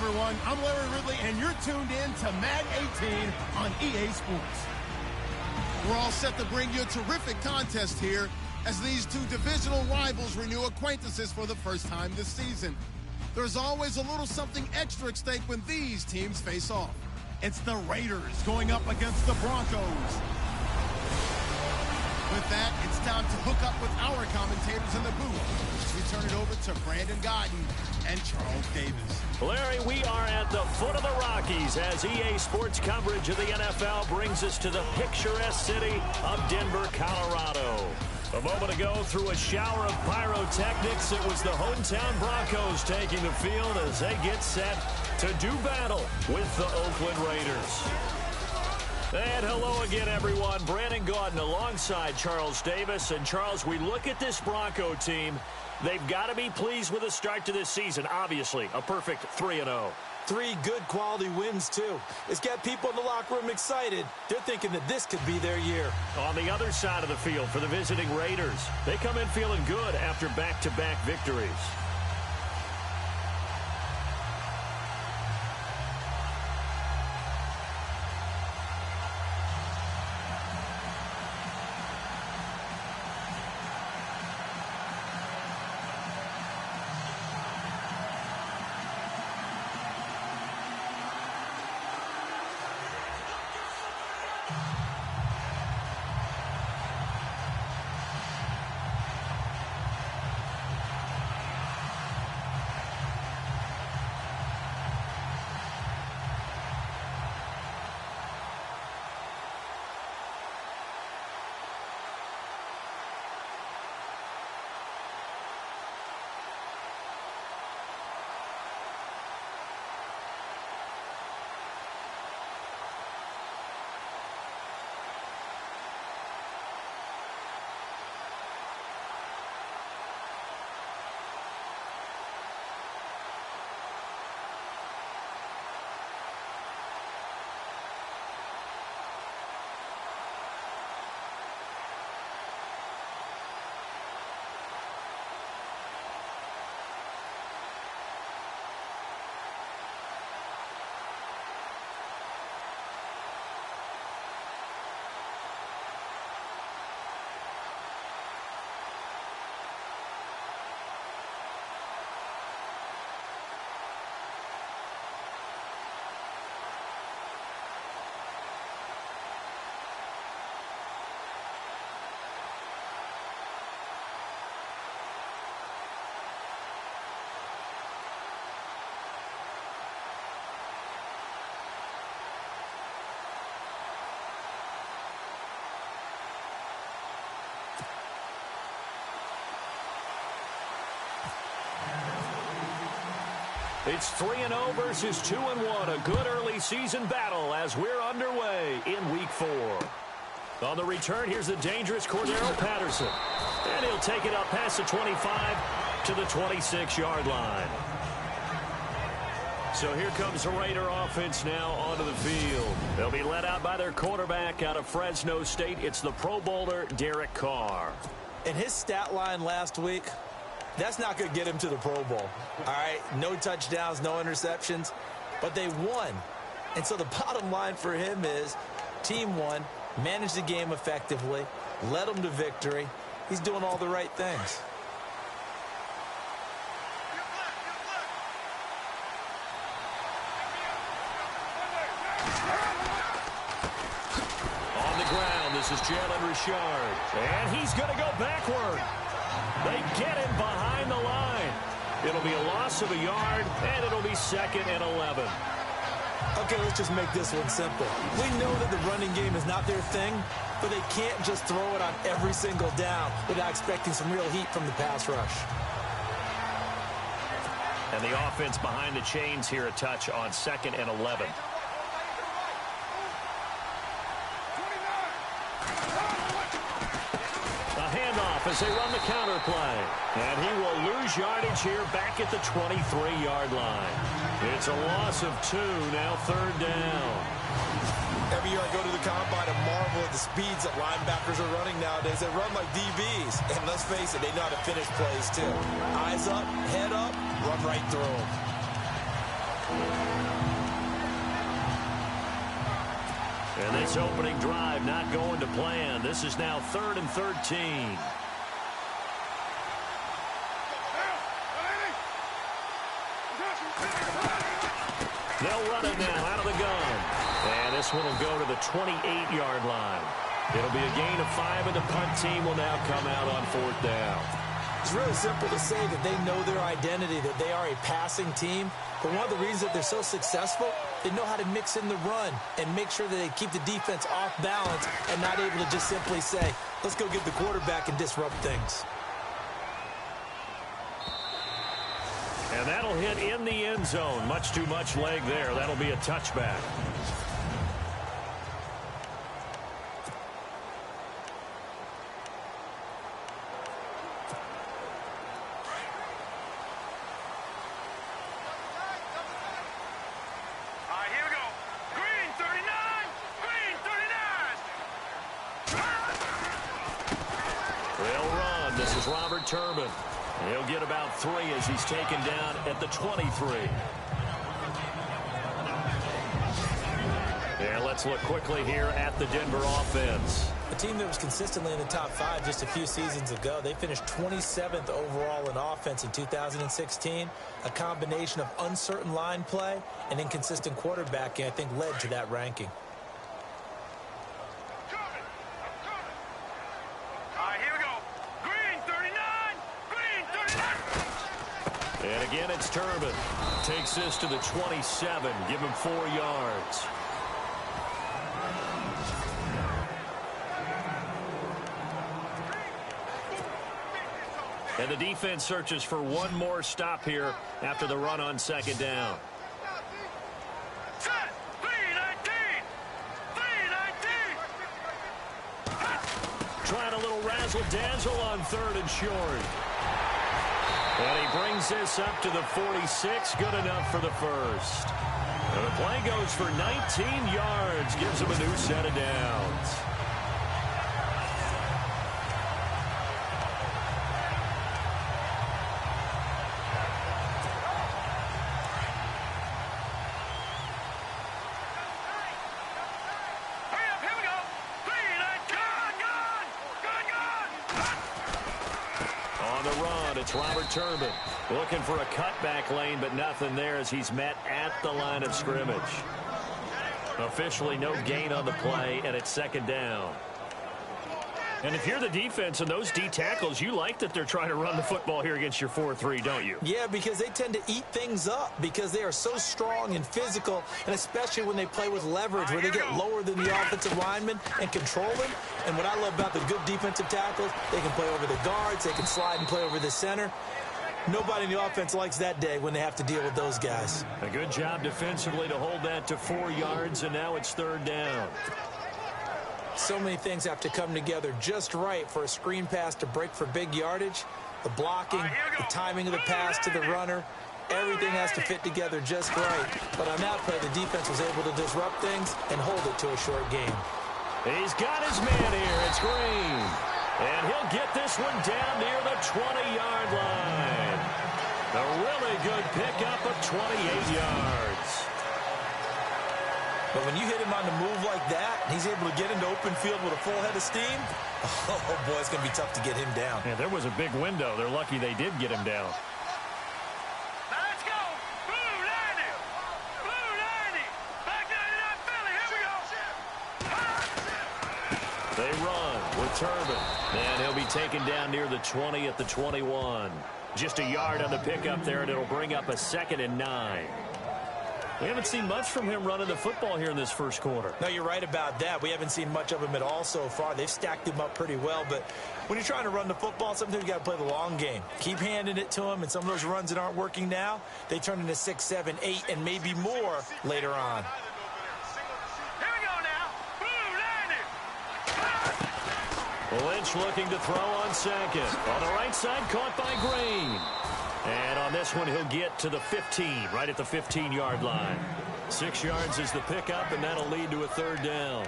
everyone. I'm Larry Ridley, and you're tuned in to Madden 18 on EA Sports. We're all set to bring you a terrific contest here as these two divisional rivals renew acquaintances for the first time this season. There's always a little something extra at stake when these teams face off. It's the Raiders going up against the Broncos. With that, it's time to hook up with our commentators in the booth as we turn it over to Brandon Godden and Charles Davis. Larry, we are at the foot of the Rockies as EA Sports coverage of the NFL brings us to the picturesque city of Denver, Colorado. A moment ago, through a shower of pyrotechnics, it was the hometown Broncos taking the field as they get set to do battle with the Oakland Raiders. And hello again, everyone. Brandon Gaudin alongside Charles Davis. And, Charles, we look at this Bronco team. They've got to be pleased with the start to this season. Obviously, a perfect 3-0. 3 good quality wins, too. It's got people in the locker room excited. They're thinking that this could be their year. On the other side of the field for the visiting Raiders, they come in feeling good after back-to-back victories. It's 3-0 versus 2-1. A good early season battle as we're underway in Week 4. On the return, here's the dangerous Cordero Patterson. And he'll take it up past the 25 to the 26-yard line. So here comes the Raider offense now onto the field. They'll be led out by their quarterback out of Fresno State. It's the Pro Bowler, Derek Carr. And his stat line last week, that's not going to get him to the Pro Bowl. All right, no touchdowns, no interceptions, but they won. And so the bottom line for him is team won, managed the game effectively, led them to victory. He's doing all the right things. On the ground, this is Jalen Richard. And he's going to go backward. They get him behind the line. It'll be a loss of a yard, and it'll be 2nd and 11. Okay, let's just make this one simple. We know that the running game is not their thing, but they can't just throw it on every single down without expecting some real heat from the pass rush. And the offense behind the chains here a touch on 2nd and 11. As they run the counter play. And he will lose yardage here back at the 23-yard line. It's a loss of 2, now 3rd down. Every year I go to the combine and marvel at the speeds that linebackers are running nowadays. They run like DBs. And let's face it, they know how to finish plays too. Eyes up, head up, run right through them. And this opening drive not going to plan. This is now 3rd and 13. They'll run it now out of the gun. And this one will go to the 28-yard line. It'll be a gain of 5, and the punt team will now come out on 4th down. It's really simple to say that they know their identity, that they are a passing team. But one of the reasons that they're so successful, they know how to mix in the run and make sure that they keep the defense off balance and not able to just simply say, let's go get the quarterback and disrupt things. And that'll hit in the end zone. Much too much leg there. That'll be a touchback. Turbin. He'll get about 3 as he's taken down at the 23. And let's look quickly here at the Denver offense. A team that was consistently in the top 5 just a few seasons ago. They finished 27th overall in offense in 2016. A combination of uncertain line play and inconsistent quarterbacking, I think, led to that ranking. And again, it's Turbin. Takes this to the 27. Give him 4 yards. And the defense searches for one more stop here after the run on 2nd down. Trying a little razzle-dazzle on 3rd and short. And he brings this up to the 46. Good enough for the first. And the play goes for 19 yards. Gives him a new set of downs. Turbin looking for a cutback lane, but nothing there as he's met at the line of scrimmage. Officially no gain on the play, and it's 2nd down. And if you're the defense and those D tackles, you like that they're trying to run the football here against your 4-3, don't you? Yeah, because they tend to eat things up because they are so strong and physical, and especially when they play with leverage where they get lower than the offensive linemen and control them. And what I love about the good defensive tackles, they can play over the guards, they can slide and play over the center. Nobody in the offense likes that day when they have to deal with those guys. A good job defensively to hold that to 4 yards, and now it's 3rd down. So many things have to come together just right for a screen pass to break for big yardage. The blocking, the timing of the pass to the runner, everything has to fit together just right. But on that play, the defense was able to disrupt things and hold it to a short game. He's got his man here. It's Green. And he'll get this one down near the 20-yard line. A really good pickup of 28 yards. But when you hit him on the move like that, and he's able to get into open field with a full head of steam, oh boy, it's going to be tough to get him down. Yeah, there was a big window. They're lucky they did get him down. Now let's go. Blue 90. Blue 90. Back 99 Philly. Here we go. They run with Turbin. And he'll be taken down near the 20 at the 21. Just a yard on the pickup there, and it'll bring up a 2nd and 9. We haven't seen much from him running the football here in this first quarter. No, you're right about that. We haven't seen much of him at all so far. They've stacked him up pretty well, but when you're trying to run the football, sometimes you got to play the long game. Keep handing it to him, and some of those runs that aren't working now, they turn into 6, 7, 8, and maybe more later on. Here we go now. Blue 90. Lynch looking to throw on 2nd. On the right side, caught by Green. And on this one, he'll get to the 15, right at the 15-yard line. 6 yards is the pickup, and that'll lead to a 3rd down.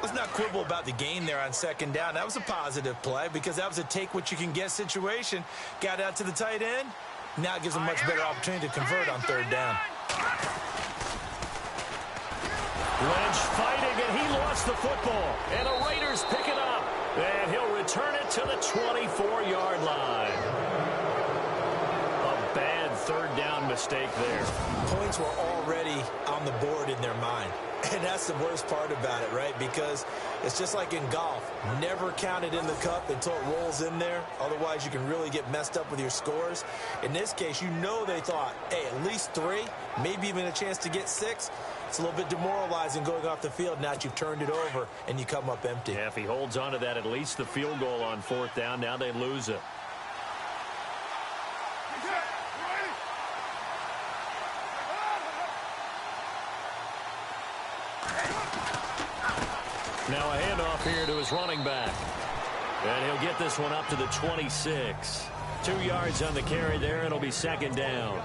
Let's not quibble about the gain there on 2nd down. That was a positive play because that was a take-what-you-can-get situation. Got out to the tight end. Now it gives them much better opportunity to convert on 3rd down. Lynch fighting, and he lost the football. And the Raiders pick it up. And he'll return it to the 24-yard line. A bad third down mistake there. Points were already on the board in their mind. And that's the worst part about it, right? Because it's just like in golf. Never count it in the cup until it rolls in there. Otherwise, you can really get messed up with your scores. In this case, you know they thought, hey, at least 3, maybe even a chance to get 6. It's a little bit demoralizing going off the field now that you've turned it over and you come up empty. Yeah, if he holds on to that, at least the field goal on 4th down. Now they lose it. Now a handoff here to his running back. And he'll get this one up to the 26. 2 yards on the carry there. It'll be 2nd down.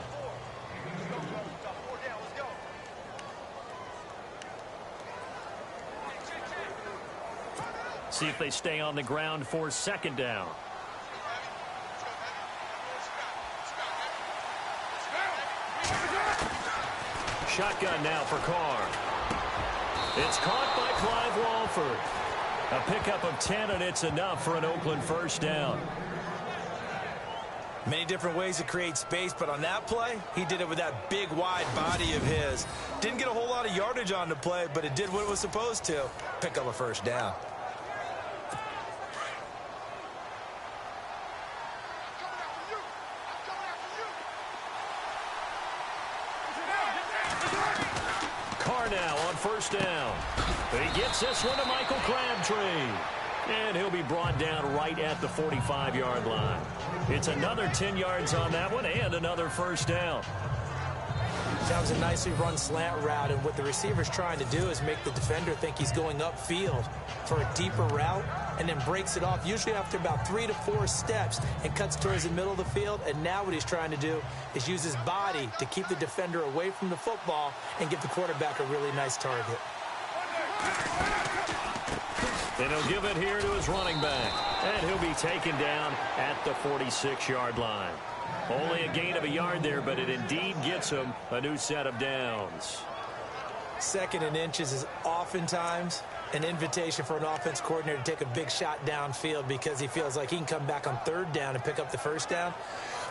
See if they stay on the ground for 2nd down. Shotgun now for Carr. It's caught by Clive Walford. A pickup of 10, and it's enough for an Oakland 1st down. Many different ways to create space, but on that play, he did it with that big, wide body of his. Didn't get a whole lot of yardage on the play, but it did what it was supposed to. Pick up a 1st down. Now on 1st down. He gets this one to Michael Crabtree. And he'll be brought down right at the 45-yard line. It's another 10 yards on that one and another 1st down. That was a nicely run slant route, and what the receiver's trying to do is make the defender think he's going upfield for a deeper route and then breaks it off, usually after about 3 to 4 steps, and cuts towards the middle of the field. And now what he's trying to do is use his body to keep the defender away from the football and give the quarterback a really nice target. And he'll give it here to his running back. And he'll be taken down at the 46-yard line. Only a gain of a yard there, but it indeed gets him a new set of downs. 2nd and inches is oftentimes an invitation for an offense coordinator to take a big shot downfield because he feels like he can come back on 3rd down and pick up the 1st down.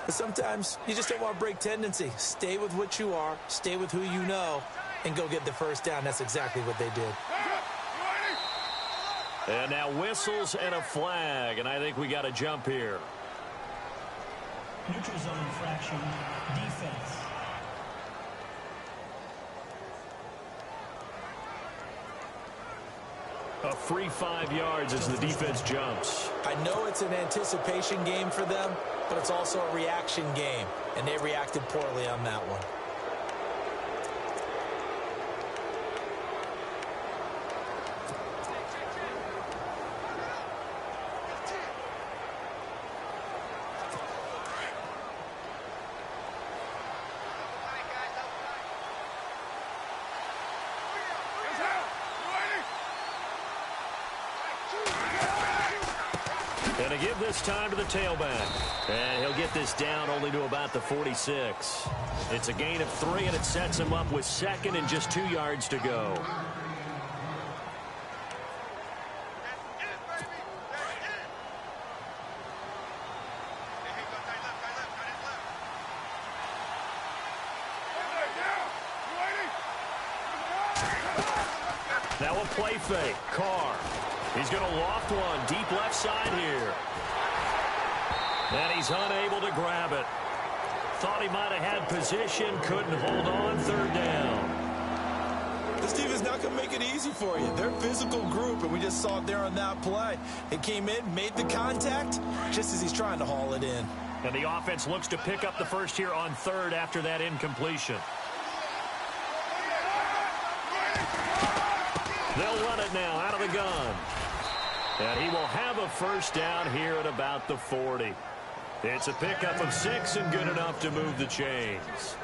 But sometimes you just don't want to break tendency. Stay with what you are, stay with who you know, and go get the 1st down. That's exactly what they did. And now whistles and a flag, and I think we got a jump here. Neutral zone infraction, defense. A free 5 yards as the defense jumps. I know it's an anticipation game for them, but it's also a reaction game, and they reacted poorly on that one. Going to give this time to the tailback. And he'll get this down only to about the 46. It's a gain of 3, and it sets him up with 2nd and just 2 yards to go. Now a play fake. Carr. He's going to loft one deep left side here. And he's unable to grab it. Thought he might have had position. Couldn't hold on. 3rd down. This team is not going to make it easy for you. They're a physical group, and we just saw it there on that play. It came in, made the contact, just as he's trying to haul it in. And the offense looks to pick up the first here on 3rd after that incompletion. They'll run it now out of the gun. And he will have a 1st down here at about the 40. It's a pickup of 6 and good enough to move the chains.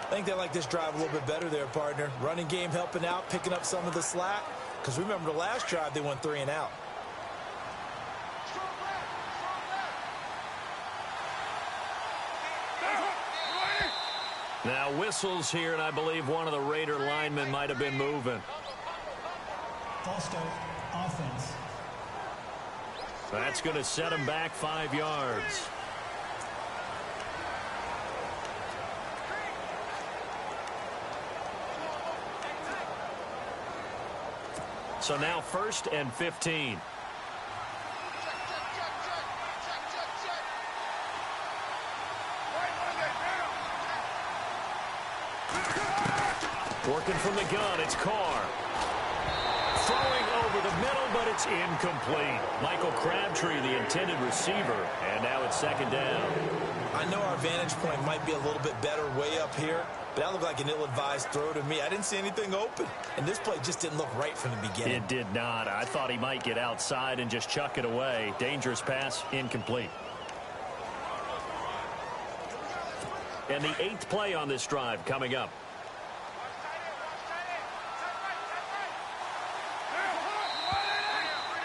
I think they like this drive a little bit better there, partner. Running game helping out, picking up some of the slack. Because remember the last drive, they went 3 and out. Now whistles here, and I believe one of the Raider linemen might have been moving. False start, offense. That's going to set him back 5 yards. So now 1st and 15. Working from the gun, it's Carr. Throwing over the middle, but it's incomplete. Michael Crabtree, the intended receiver, and now it's 2nd down. I know our vantage point might be a little bit better way up here, but that looked like an ill-advised throw to me. I didn't see anything open, and this play just didn't look right from the beginning. It did not. I thought he might get outside and just chuck it away. Dangerous pass, incomplete. And the 8th play on this drive coming up.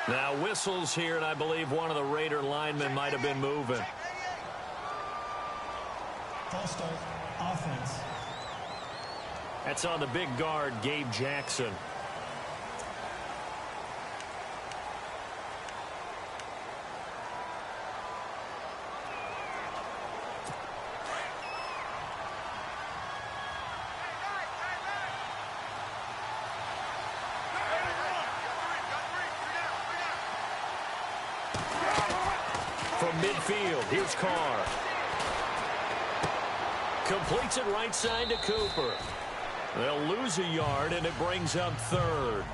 Now whistles here, and I believe one of the Raider linemen might have been moving. False start, offense. That's on the big guard, Gabe Jackson. From midfield, here's Carr. Completes it right side to Cooper. They'll lose a yard, and it brings up 3rd.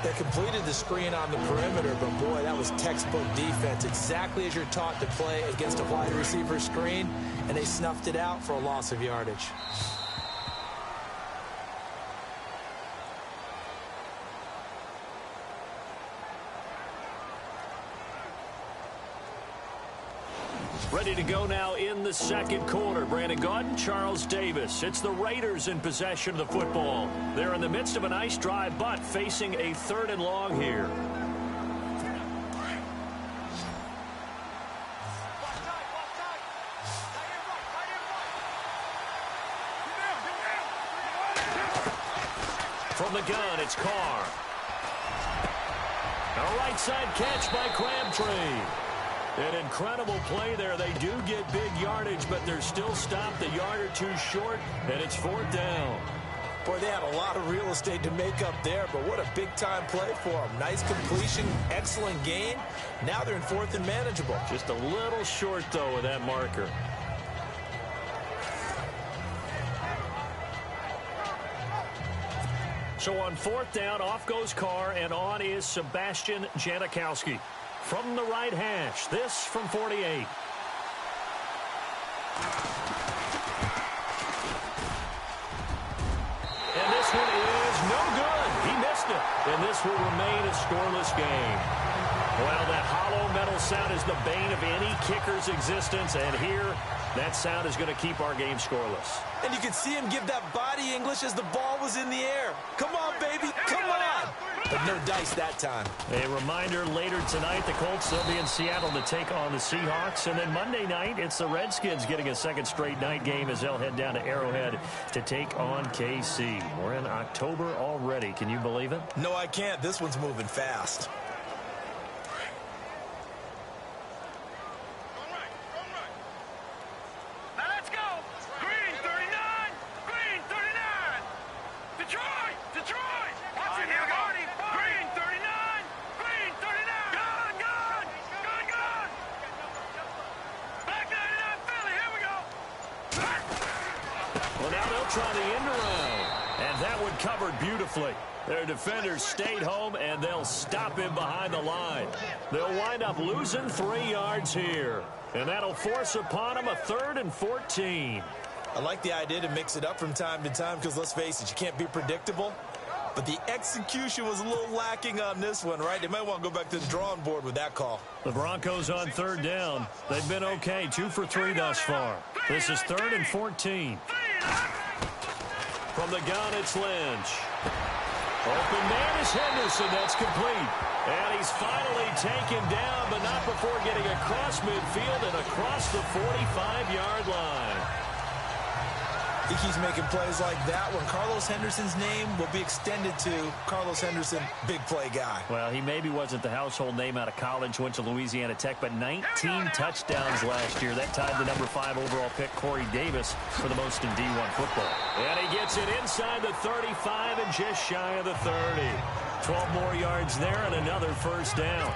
They completed the screen on the perimeter, but boy, that was textbook defense. Exactly as you're taught to play against a wide receiver screen, and they snuffed it out for a loss of yardage. Ready to go now in the 2nd quarter. Brandon Gaudin, Charles Davis. It's the Raiders in possession of the football. They're in the midst of a nice drive, but facing a 3rd and long here. From the gun, it's Carr. A right side catch by Crabtree. An incredible play there. They do get big yardage, but they're still stopped a yard or two short, and it's 4th down. Boy, they had a lot of real estate to make up there, but what a big-time play for them. Nice completion, excellent gain. Now they're in 4th and manageable. Just a little short, though, with that marker. So on 4th down, off goes Carr, and on is Sebastian Janikowski. From the right hash, this from 48. And this one is no good. He missed it. And this will remain a scoreless game. Well, that hollow metal sound is the bane of any kicker's existence. And here, that sound is going to keep our game scoreless. And you can see him give that body English as the ball was in the air. Come on, baby. Come on. But no dice that time. A reminder, later tonight, the Colts, they'll be in Seattle to take on the Seahawks. And then Monday night, it's the Redskins getting a 2nd straight night game as they'll head down to Arrowhead to take on KC. We're in October already. Can you believe it? No, I can't. This one's moving fast. Now let's go. Green 39. Green 39. Detroit. Detroit. Watch it here, Marty. Green 39. Green 39. Gun, gun. Gun, gun. Back 99 Philly. Here we go. Well, now they'll try the end around. And that one covered beautifully. Their defenders stayed home, and they'll stop him behind the line. They'll wind up losing 3 yards here. And that'll force upon them a 3rd and 14. I like the idea to mix it up from time to time because, let's face it, you can't be predictable. But the execution was a little lacking on this one, right? They might want to go back to the drawing board with that call. The Broncos on 3rd down. They've been okay, 2 for 3 thus far. This is 3rd and 14. From the gun, it's Lynch. Open man is Henderson. That's complete. And he's finally taken down, but not before getting across midfield and across the 45-yard line. He keeps making plays like that when Carlos Henderson's name will be extended to Carlos Henderson, big play guy. Well, he maybe wasn't the household name out of college, went to Louisiana Tech, but 19 touchdowns last year. That tied the number 5 overall pick, Corey Davis, for the most in D1 football. And he gets it inside the 35 and just shy of the 30. 12 more yards there and another first down.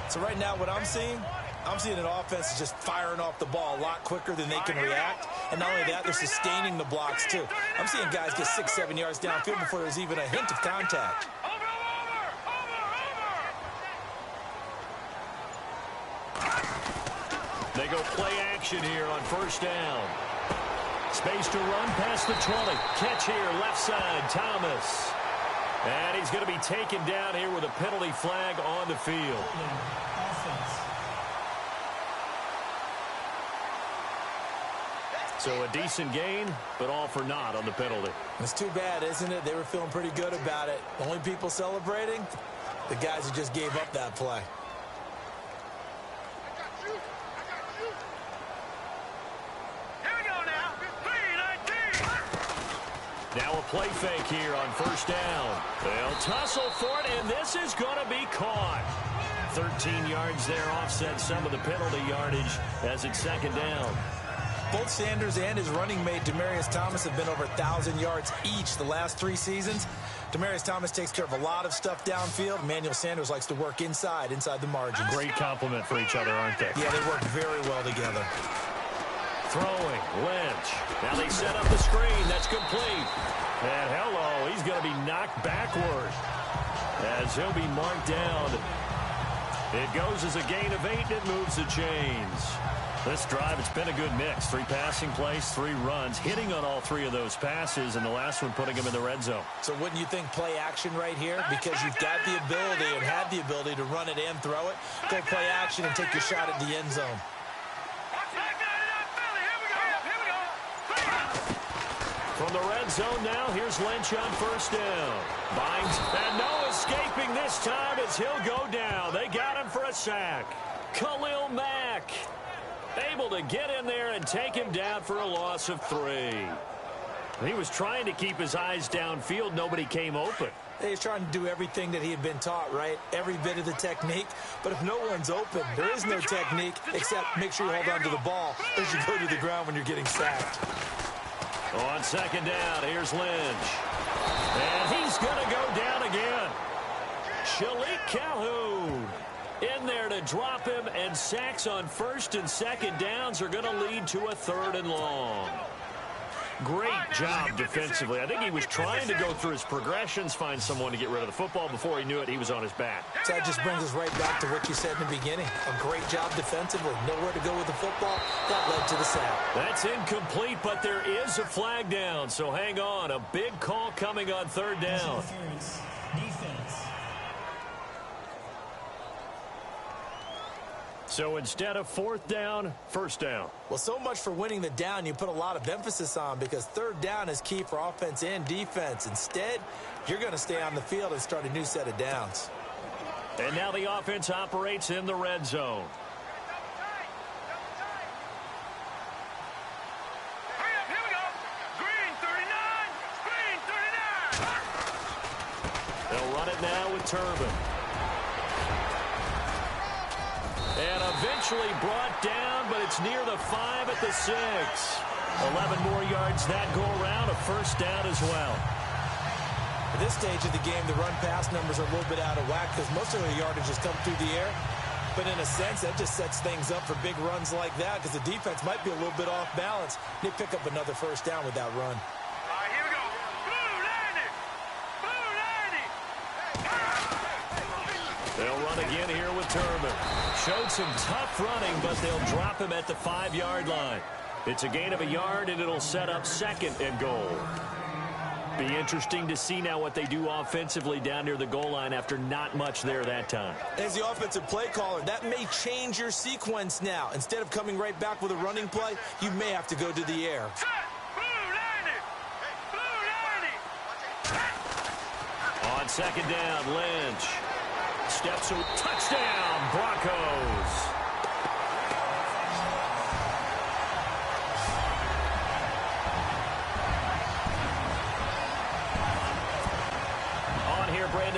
So right now what I'm seeing an offense that's just firing off the ball a lot quicker than they can react. And not only that, they're sustaining the blocks too. I'm seeing guys get 6-7 yards downfield before there's even a hint of contact. They go play action here on first down. Space to run past the 20. Catch here, left side, Thomas. And he's going to be taken down here with a penalty flag on the field. So a decent gain, but all for naught on the penalty. It's too bad, isn't it? They were feeling pretty good about it. The only people celebrating, the guys who just gave up that play. Here we go now. 3-19. Now a play fake here on first down. They'll tussle for it, and this is going to be caught. 13 yards there, offset some of the penalty yardage as it's second down. Both Sanders and his running mate, Demaryius Thomas, have been over 1,000 yards each the last 3 seasons. Demaryius Thomas takes care of a lot of stuff downfield. Emmanuel Sanders likes to work inside the margins. Great compliment for each other, aren't they? Yeah, they work very well together. Throwing, Lynch. Now they set up the screen. That's complete. And hello, he's going to be knocked backward as he'll be marked down. It goes as a gain of 8, and it moves the chains. This drive, it's been a good mix. 3 passing plays, 3 runs, hitting on all 3 of those passes, and the last one putting him in the red zone. So wouldn't you think play action right here? Because you've got the ability and had the ability to run it and throw it. Go play action and take your shot at the end zone. From the red zone now, here's Lynch on first down. Binds, and no escaping this time as he'll go down. They got him for a sack. Khalil Mack able to get in there and take him down for a loss of 3. He was trying to keep his eyes downfield. Nobody came open. He's trying to do everything that he had been taught, right? Every bit of the technique. But if no one's open, there is no technique except make sure you hold on to the ball as you go to the ground when you're getting sacked. On second down, here's Lynch. And he's going to go down again. Shalik Calhoun in there to drop him, and sacks on first and second downs are going to lead to a 3rd and long. Great job defensively. I think he was trying to go through his progressions, find someone to get rid of the football. Before he knew it, he was on his back. So that just brings us right back to what you said in the beginning. A great job defensively. Nowhere to go with the football. That led to the sack. That's incomplete, but there is a flag down. So hang on. A big call coming on 3rd down. Defense. So instead of 4th down, 1st down. Well, so much for winning the down you put a lot of emphasis on, because 3rd down is key for offense and defense. Instead, you're going to stay on the field and start a new set of downs. And now the offense operates in the red zone. Hurry up, here we go. Green 39. Green 39. They'll run it now with Turbin. And eventually brought down, but it's near the 5 at the 6. 11 more yards that go around, a 1st down as well. At this stage of the game, the run-pass numbers are a little bit out of whack because most of the yardage has come through the air. But in a sense, that just sets things up for big runs like that because the defense might be a little bit off balance. They pick up another 1st down with that run. All right, here we go. Blue 90. Blue 90. They'll run again here with Turbin. Showed some tough running, but they'll drop him at the 5-yard line. It's a gain of a yard, and it'll set up 2nd and goal. Be interesting to see now what they do offensively down near the goal line after not much there that time. As the offensive play caller, that may change your sequence now. Instead of coming right back with a running play, you may have to go to the air. Set. Blue 90. Blue 90. On second down, Lynch. Steps away. Touchdown, Broncos.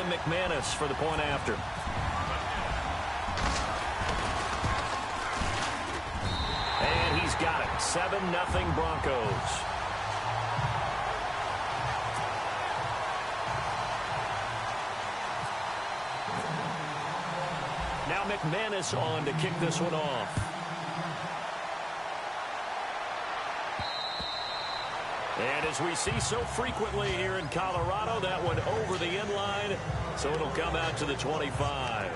Adam McManus for the point after. And he's got it. 7-0 Broncos. Now McManus on to kick this one off. And as we see so frequently here in Colorado, that one over the end line, so it'll come out to the 25.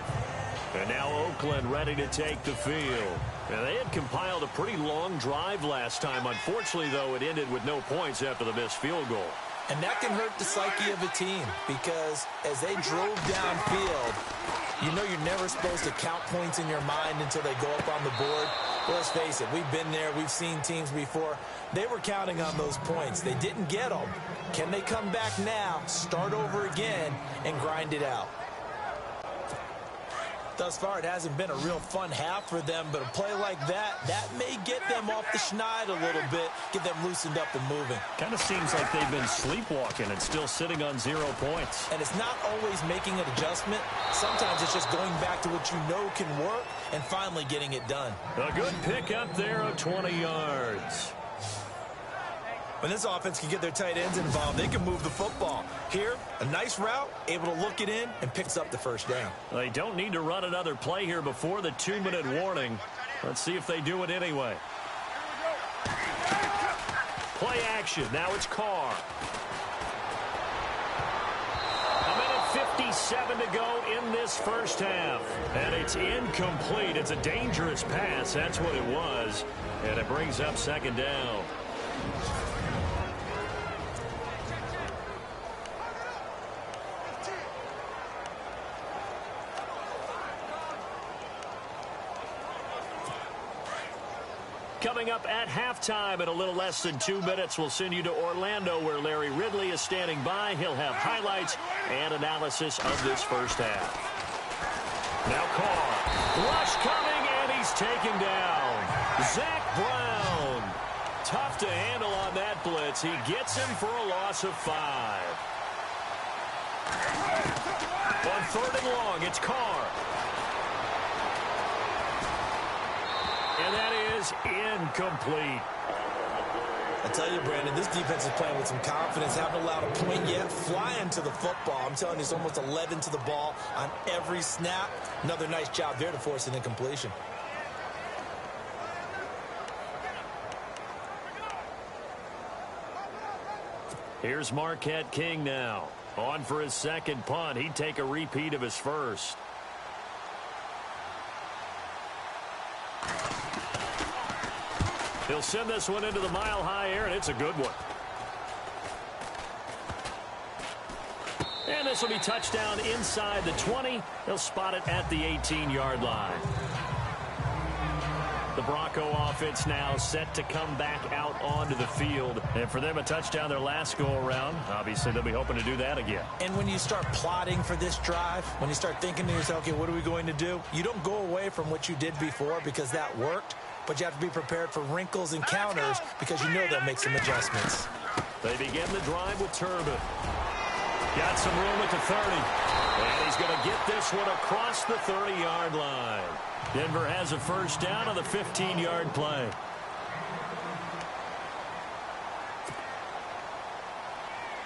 And now Oakland ready to take the field. And they had compiled a pretty long drive last time. Unfortunately, though, it ended with no points after the missed field goal. And that can hurt the psyche of a team because as they drove downfield, you know you're never supposed to count points in your mind until they go up on the board. Well, let's face it, we've been there. We've seen teams before. They were counting on those points. They didn't get them. Can they come back now, start over again, and grind it out? Thus far, it hasn't been a real fun half for them, but a play like that may get them off the schneid a little bit, get them loosened up and moving. Kind of seems like they've been sleepwalking and still sitting on 0 points. And it's not always making an adjustment. Sometimes it's just going back to what you know can work and finally getting it done. A good pick up there of 20 yards. When this offense can get their tight ends involved, they can move the football. Here, a nice route, able to look it in, and picks up the first down. They don't need to run another play here before the 2-minute warning. Let's see if they do it anyway. Play action. Now it's Carr. 1:57 to go in this first half. And it's incomplete. It's a dangerous pass. That's what it was. And it brings up second down. Coming up at halftime in a little less than 2 minutes, we'll send you to Orlando where Larry Ridley is standing by. He'll have highlights and analysis of this first half. Now Carr. Rush coming, and he's taken down. Zach Brown. Tough to handle on that blitz. He gets him for a loss of 5. On 3rd and long, it's Carr. And that is incomplete. I tell you, Brandon, this defense is playing with some confidence. Haven't allowed a point yet. Flying to the football. I'm telling you, it's almost 11 to the ball on every snap. Another nice job there to force an incompletion. Here's Marquette King now. On for his second punt. He'd take a repeat of his first. He'll send this one into the mile-high air, and it's a good one. And this will be touchdown inside the 20. They'll spot it at the 18-yard line. The Bronco offense now set to come back out onto the field. And for them, a touchdown their last go-around. Obviously, they'll be hoping to do that again. And when you start plotting for this drive, when you start thinking to yourself, okay, what are we going to do? You don't go away from what you did before because that worked. But you have to be prepared for wrinkles and counters because you know they'll make some adjustments. They begin the drive with Turbin. Got some room at the 30. And he's going to get this one across the 30-yard line. Denver has a first down on the 15-yard play.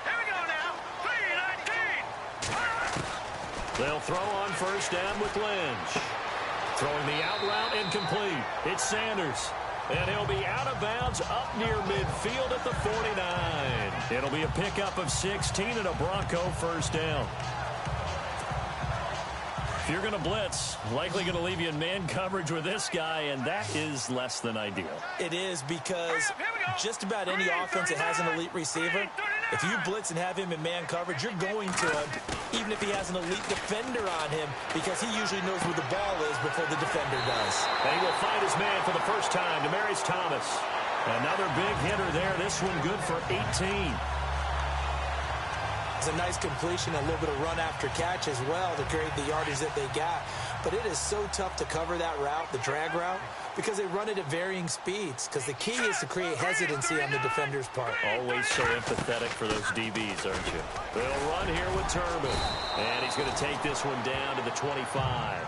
Here we go now. 3-19. They'll throw on first down with Lynch. Throwing the out route incomplete. It's Sanders. And he'll be out of bounds up near midfield at the 49. It'll be a pickup of 16 and a Bronco first down. If you're going to blitz, likely going to leave you in man coverage with this guy, and that is less than ideal. It is because just about any offense that has an elite receiver, if you blitz and have him in man coverage, you're going to him, even if he has an elite defender on him, because he usually knows where the ball is before the defender does. And he will find his man for the first time, Demaryius Thomas. Another big hitter there. This one good for 18. It's a nice completion, a little bit of run after catch as well to create the yardage that they got. But it is so tough to cover that route, the drag route, Because they run it at varying speeds. Because the key is to create hesitancy on the defender's part. Always so empathetic for those DBs, aren't you? They'll run here with Turbin. And he's going to take this one down to the 25.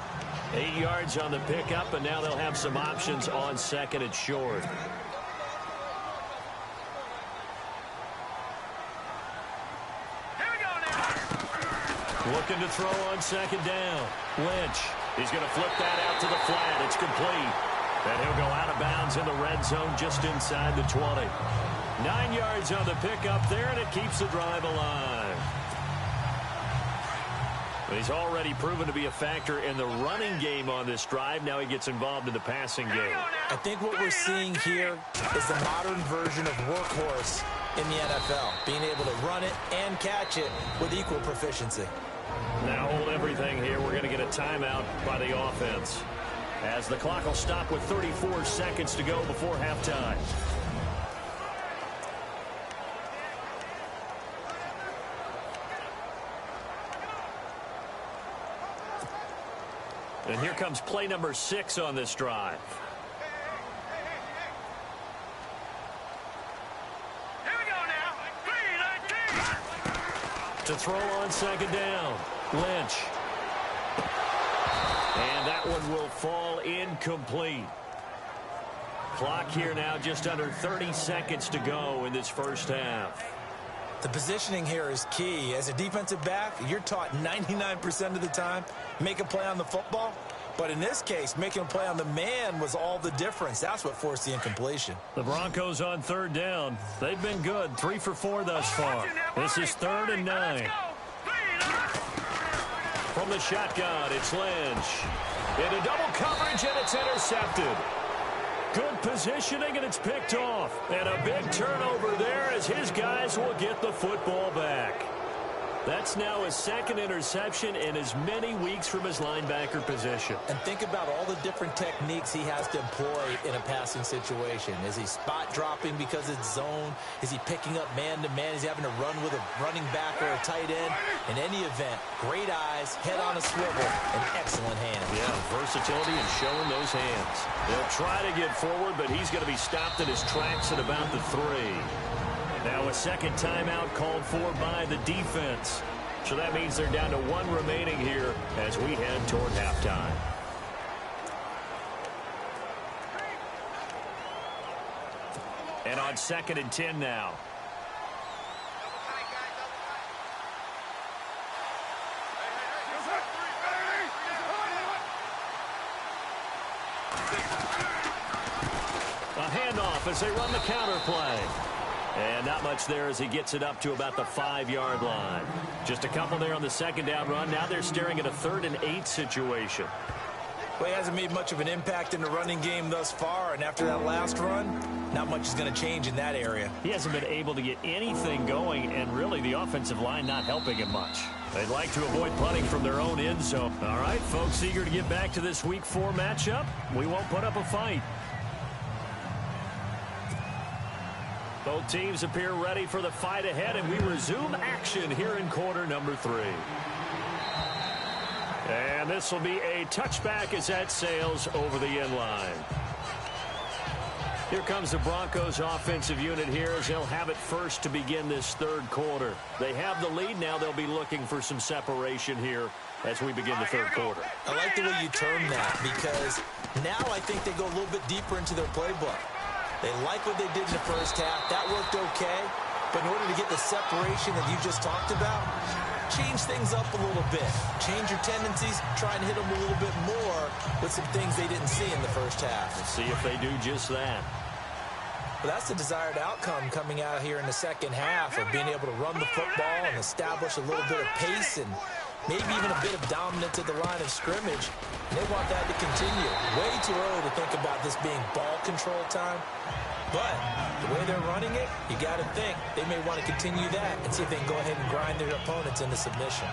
8 yards on the pickup, and now they'll have some options on second and short. Looking to throw on second down. Lynch. He's going to flip that out to the flat. It's complete. And he'll go out of bounds in the red zone just inside the 20. 9 yards on the pickup there, and it keeps the drive alive. He's already proven to be a factor in the running game on this drive. Now he gets involved in the passing game. I think what we're seeing here is the modern version of workhorse in the NFL, being able to run it and catch it with equal proficiency. Now hold everything here. We're going to get a timeout by the offense, as the clock will stop with 34 seconds to go before halftime. And here comes play number 6 on this drive. Here we go now. 3-19. To throw on second down. Lynch. And that one will fall incomplete. Clock here now just under 30 seconds to go in this first half. The positioning here is key. As a defensive back, you're taught 99% of the time, make a play on the football. But in this case, making a play on the man was all the difference. That's what forced the incompletion. The Broncos on third down. They've been good. 3 for 4 thus far. This is 3rd and 9. From the shotgun, it's Lynch. Into double coverage, and it's intercepted. Good positioning, and it's picked off. And a big turnover there as his guys will get the football back. That's now his second interception in as many weeks from his linebacker position. And think about all the different techniques he has to employ in a passing situation. Is he spot dropping because it's zone? Is he picking up man-to-man? Is he having to run with a running back or a tight end? In any event, great eyes, head on a swivel, and excellent hands. Yeah, versatility and showing those hands. They'll try to get forward, but he's going to be stopped in his tracks at about the 3. Now a second timeout called for by the defense. So that means they're down to 1 remaining here as we head toward halftime. And on 2nd and 10 now. A handoff as they run the counter play. And not much there as he gets it up to about the 5-yard line. Just a couple there on the second down run. Now they're staring at a 3rd and 8 situation. Well, he hasn't made much of an impact in the running game thus far, and after that last run, not much is going to change in that area. He hasn't been able to get anything going, and really the offensive line not helping him much. They'd like to avoid punting from their own end zone. All right, folks, eager to get back to this Week 4 matchup. We won't put up a fight. Both teams appear ready for the fight ahead, and we resume action here in quarter number 3. And this will be a touchback as that sails over the end line. Here comes the Broncos offensive unit here as they'll have it first to begin this 3rd quarter. They have the lead. Now they'll be looking for some separation here as we begin the 3rd quarter. I like the way you term that, because now I think they go a little bit deeper into their playbook. They like what they did in the first half. That worked okay. But in order to get the separation that you just talked about, change things up a little bit. Change your tendencies. Try and hit them a little bit more with some things they didn't see in the first half. Let's see if they do just that. But that's the desired outcome coming out here in the second half, of being able to run the football and establish a little bit of pace and maybe even a bit of dominance at the line of scrimmage. And they want that to continue. Way too early to think about this being ball control time. But the way they're running it, you got to think they may want to continue that and see if they can go ahead and grind their opponents into submission.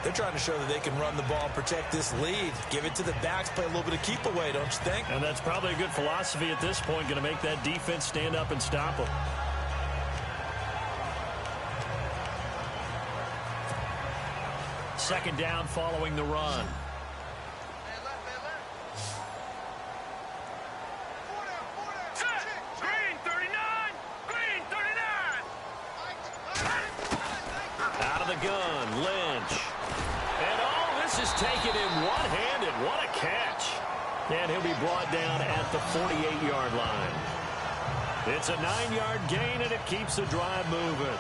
They're trying to show that they can run the ball and protect this lead. Give it to the backs, play a little bit of keep away, don't you think? And that's probably a good philosophy at this point, going to make that defense stand up and stop them. Second down following the run. the gun. Lynch. And this is taken in one-handed. What a catch. And he'll be brought down at the 48-yard line. It's a 9-yard gain, and it keeps the drive moving.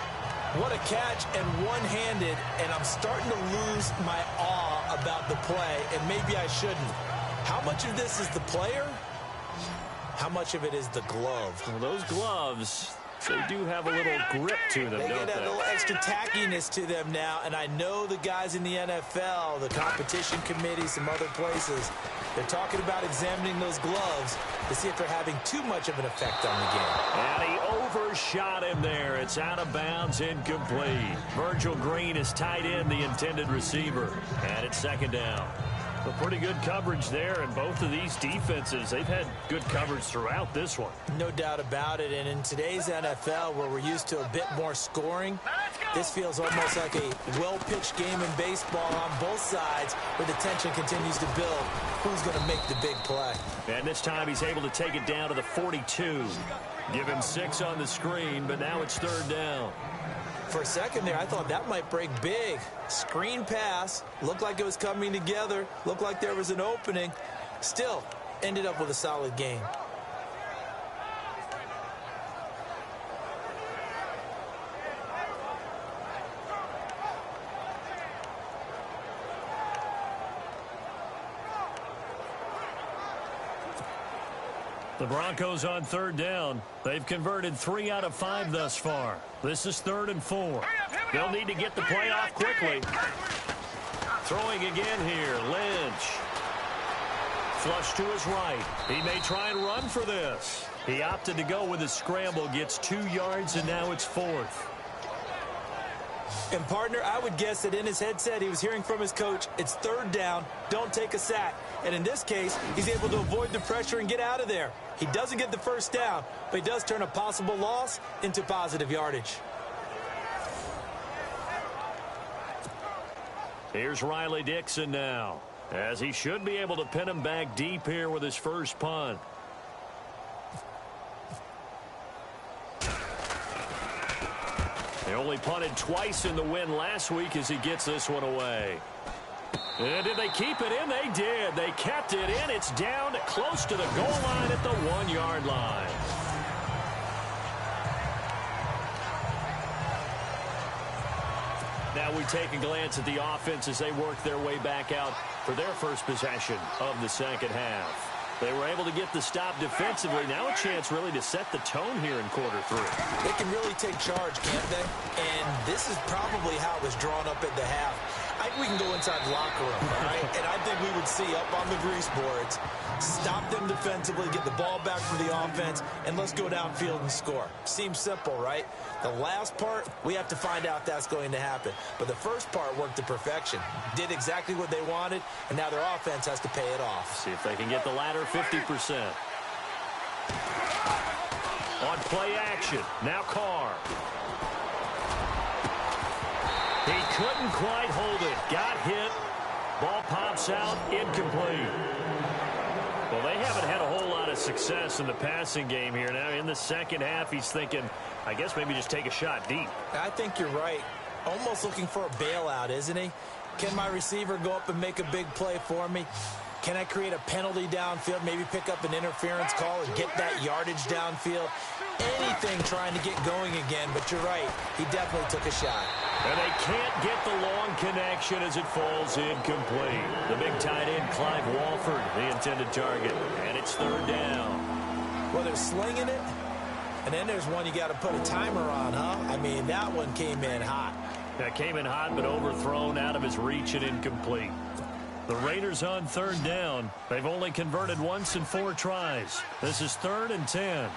What a catch and one-handed, and I'm starting to lose my awe about the play, and maybe I shouldn't. How much of this is the player? How much of it is the glove? Well, those gloves, they do have a little grip to them, They don't get a they? little extra tackiness to them now, and I know the guys in the NFL, the competition committee, some other places, they're talking about examining those gloves to see if they're having too much of an effect on the game. And he overshot him there. It's out of bounds, incomplete. Virgil Green is tight end, the intended receiver. And it's second down. But pretty good coverage there, and both of these defenses, they've had good coverage throughout this one. No doubt about it, and in today's NFL, where we're used to a bit more scoring, this feels almost like a well-pitched game in baseball on both sides, where the tension continues to build. Who's going to make the big play? And this time he's able to take it down to the 42. Give him 6 on the screen, but now it's third down. For a second there, I thought that might break big. Screen pass. Looked like it was coming together. Looked like there was an opening. Still, ended up with a solid game. The Broncos on third down. They've converted 3 out of 5 thus far. This is 3rd and 4. They'll need to get the play off quickly. Throwing again here, Lynch. Flush to his right. He may try and run for this. He opted to go with a scramble, gets 2 yards, and now it's 4th. And, partner, I would guess that in his headset he was hearing from his coach, it's third down, don't take a sack. And in this case, he's able to avoid the pressure and get out of there. He doesn't get the first down, but he does turn a possible loss into positive yardage. Here's Riley Dixon now, as he should be able to pin him back deep here with his first punt. They only punted twice in the win last week as he gets this one away. And did they keep it in? They did. They kept it in. It's down close to the goal line at the 1-yard line. Now we take a glance at the offense as they work their way back out for their first possession of the second half. They were able to get the stop defensively. Now a chance really to set the tone here in quarter 3. They can really take charge, can't they? And this is probably how it was drawn up at the half. I think we can go inside the locker room, all right? And I think we would see up on the grease boards, stop them defensively, get the ball back for the offense, and let's go downfield and score. Seems simple, right? The last part, we have to find out if that's going to happen. But the first part worked to perfection. Did exactly what they wanted, and now their offense has to pay it off. See if they can get the latter 50%. On play action, now Carr. He couldn't quite hold it. Got hit. Ball pops out. Incomplete. Well, they haven't had a whole lot of success in the passing game here. Now, in the second half, he's thinking, I guess maybe just take a shot deep. I think you're right. Almost looking for a bailout, isn't he? Can my receiver go up and make a big play for me? Can I create a penalty downfield, maybe pick up an interference call and get that yardage downfield? Anything trying to get going again, but you're right. He definitely took a shot. And they can't get the long connection as it falls incomplete. The big tight end, Clive Walford, the intended target. And it's third down. Well, they're slinging it, and then there's one you got to put a timer on, huh? I mean, that one came in hot. That came in hot, but overthrown out of his reach and incomplete. The Raiders on third down. They've only converted once in 4 tries. This is 3rd and 10.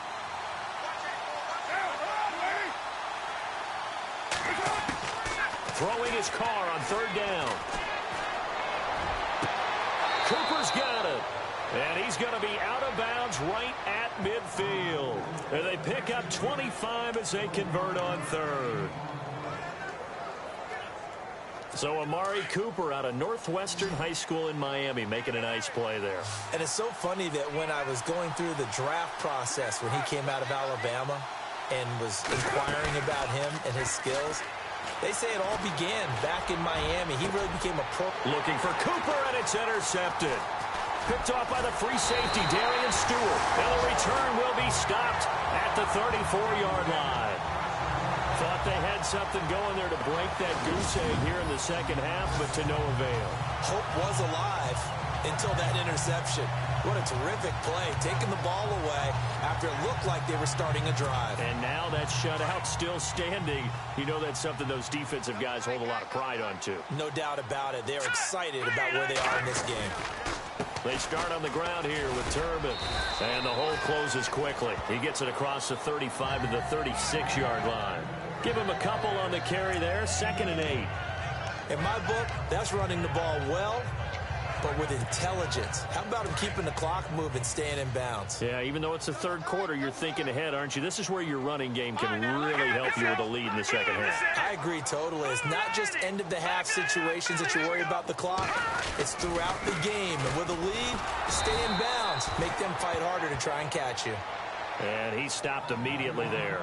Throwing his Carr on third down. Cooper's got it. And he's going to be out of bounds right at midfield. And they pick up 25 as they convert on third. So Amari Cooper out of Northwestern High School in Miami making a nice play there. And it's so funny that when I was going through the draft process when he came out of Alabama and was inquiring about him and his skills, They say it all began back in Miami. He really became a pro. Looking for Cooper, and it's intercepted. Picked off by the free safety, Darian Stewart. And the return will be stopped at the 34-yard line. Thought they had something going there to break that goose egg here in the second half, but to no avail. Hope was alive until that interception. What a terrific play, taking the ball away after it looked like they were starting a drive. And now that shutout still standing. You know that's something those defensive guys hold a lot of pride on, too. No doubt about it. They're excited about where they are in this game. They start on the ground here with Turbin. And the hole closes quickly. He gets it across the 35 to the 36-yard line. Give him a couple on the carry there, 2nd and 8. In my book, that's running the ball well, but with intelligence. How about him keeping the clock moving, staying in bounds? Yeah, even though it's the third quarter, you're thinking ahead, aren't you? This is where your running game can really help you with a lead in the second half. I agree totally. It's not just end-of-the-half situations that you worry about the clock. It's throughout the game. And with a lead, stay in bounds. Make them fight harder to try and catch you. And he stopped immediately there.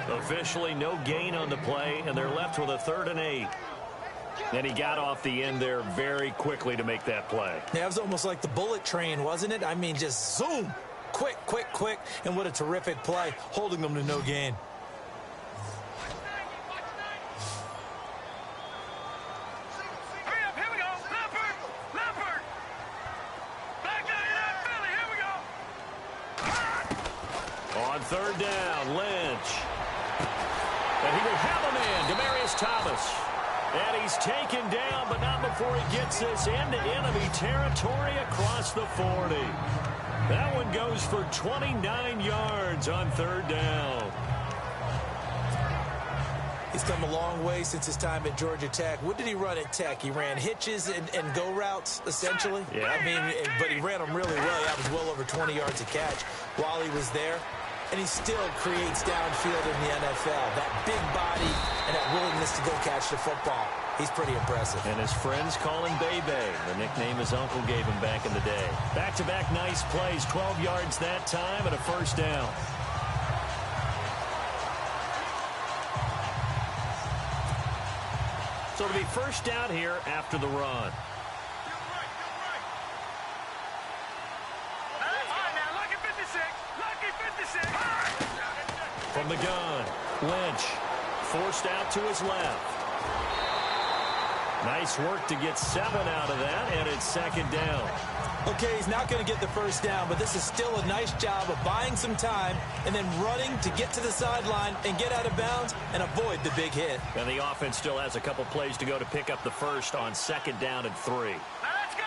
Officially no gain on the play, and they're left with a 3rd and 8. And he got off the end there very quickly to make that play. Yeah, it was almost like the bullet train, wasn't it? I mean, just zoom. Quick, quick, quick. And what a terrific play, holding them to no gain. Hurry up, here we go. Leopard, Leopard. Back out of that, Philly, here we go. On 3rd down, Lynch. And he will have a man, Demaryius Thomas. And he's taken down, but not before he gets this into enemy territory across the 40. That one goes for 29 yards on 3rd down. He's come a long way since his time at Georgia Tech. What did he run at Tech? He ran hitches and go routes, essentially. Yeah. I mean, but he ran them really well. He averaged well over 20 yards a catch while he was there. And he still creates downfield in the NFL. That big body and that willingness to go catch the football. He's pretty impressive. And his friends call him Bebe, the nickname his uncle gave him back in the day. Back-to-back nice plays, 12 yards that time and a 1st down. So it'll be 1st down here after the run. From the gun, Lynch forced out to his left. Nice work to get 7 out of that, and it's 2nd down. Okay, he's not going to get the 1st down, but this is still a nice job of buying some time and then running to get to the sideline and get out of bounds and avoid the big hit. And the offense still has a couple plays to go to pick up the 1st on 2nd down and 3. Let's go!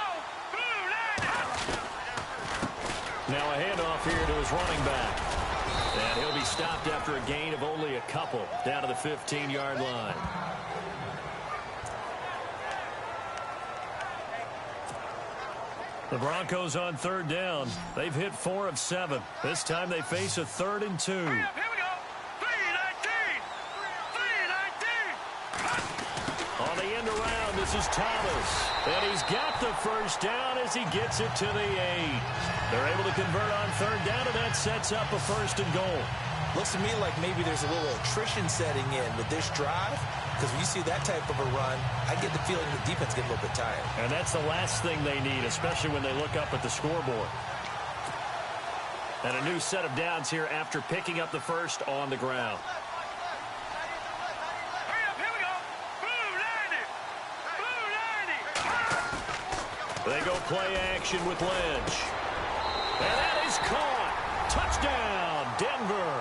Now a handoff here to his running back. And he'll be stopped after a gain of only a couple down to the 15-yard line. The Broncos on 3rd down. They've hit 4 of 7. This time they face a 3rd and 2. Here we go. 3-19. 3-19. On the end around, this is Thomas. And he's got the 1st down as he gets it to the 8. They're able to convert on 3rd down, and that sets up a 1st and goal. Looks to me like maybe there's a little attrition setting in with this drive, because when you see that type of a run, I get the feeling the defense get a little bit tired. And that's the last thing they need, especially when they look up at the scoreboard. And a new set of downs here after picking up the 1st on the ground. Hurry up, here we go. Blue 90. Blue 90. They go play action with Lynch. And that is caught. Touchdown, Denver.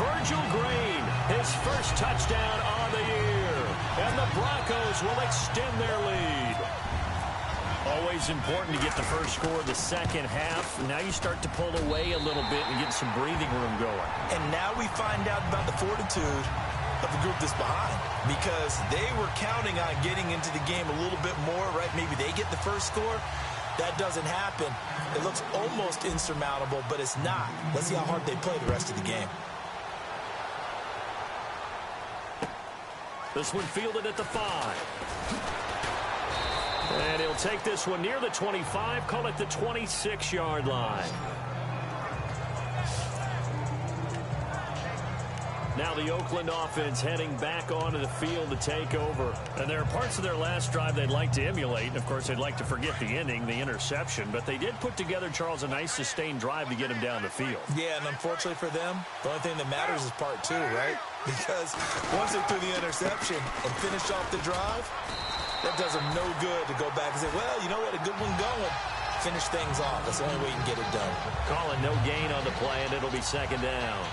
Virgil Green, his 1st touchdown on the year. And the Broncos will extend their lead. Always important to get the 1st score of the second half. Now you start to pull away a little bit and get some breathing room going. And now we find out about the fortitude of the group that's behind, because they were counting on getting into the game a little bit more, right? Maybe they get the 1st score. That doesn't happen. It looks almost insurmountable, but it's not. Let's see how hard they play the rest of the game. This one fielded at the 5. And he'll take this one near the 25, call it the 26-yard line. Now the Oakland offense heading back onto the field to take over. And there are parts of their last drive they'd like to emulate. And, of course, they'd like to forget the inning, the interception. But they did put together, Charles, a nice sustained drive to get him down the field. Yeah, and unfortunately for them, the only thing that matters is part two, right? Because once they threw the interception and finished off the drive, that does them no good to go back and say, well, you know what, a good one going. Finish things off. That's the only way you can get it done. Calling no gain on the play, and it'll be second down.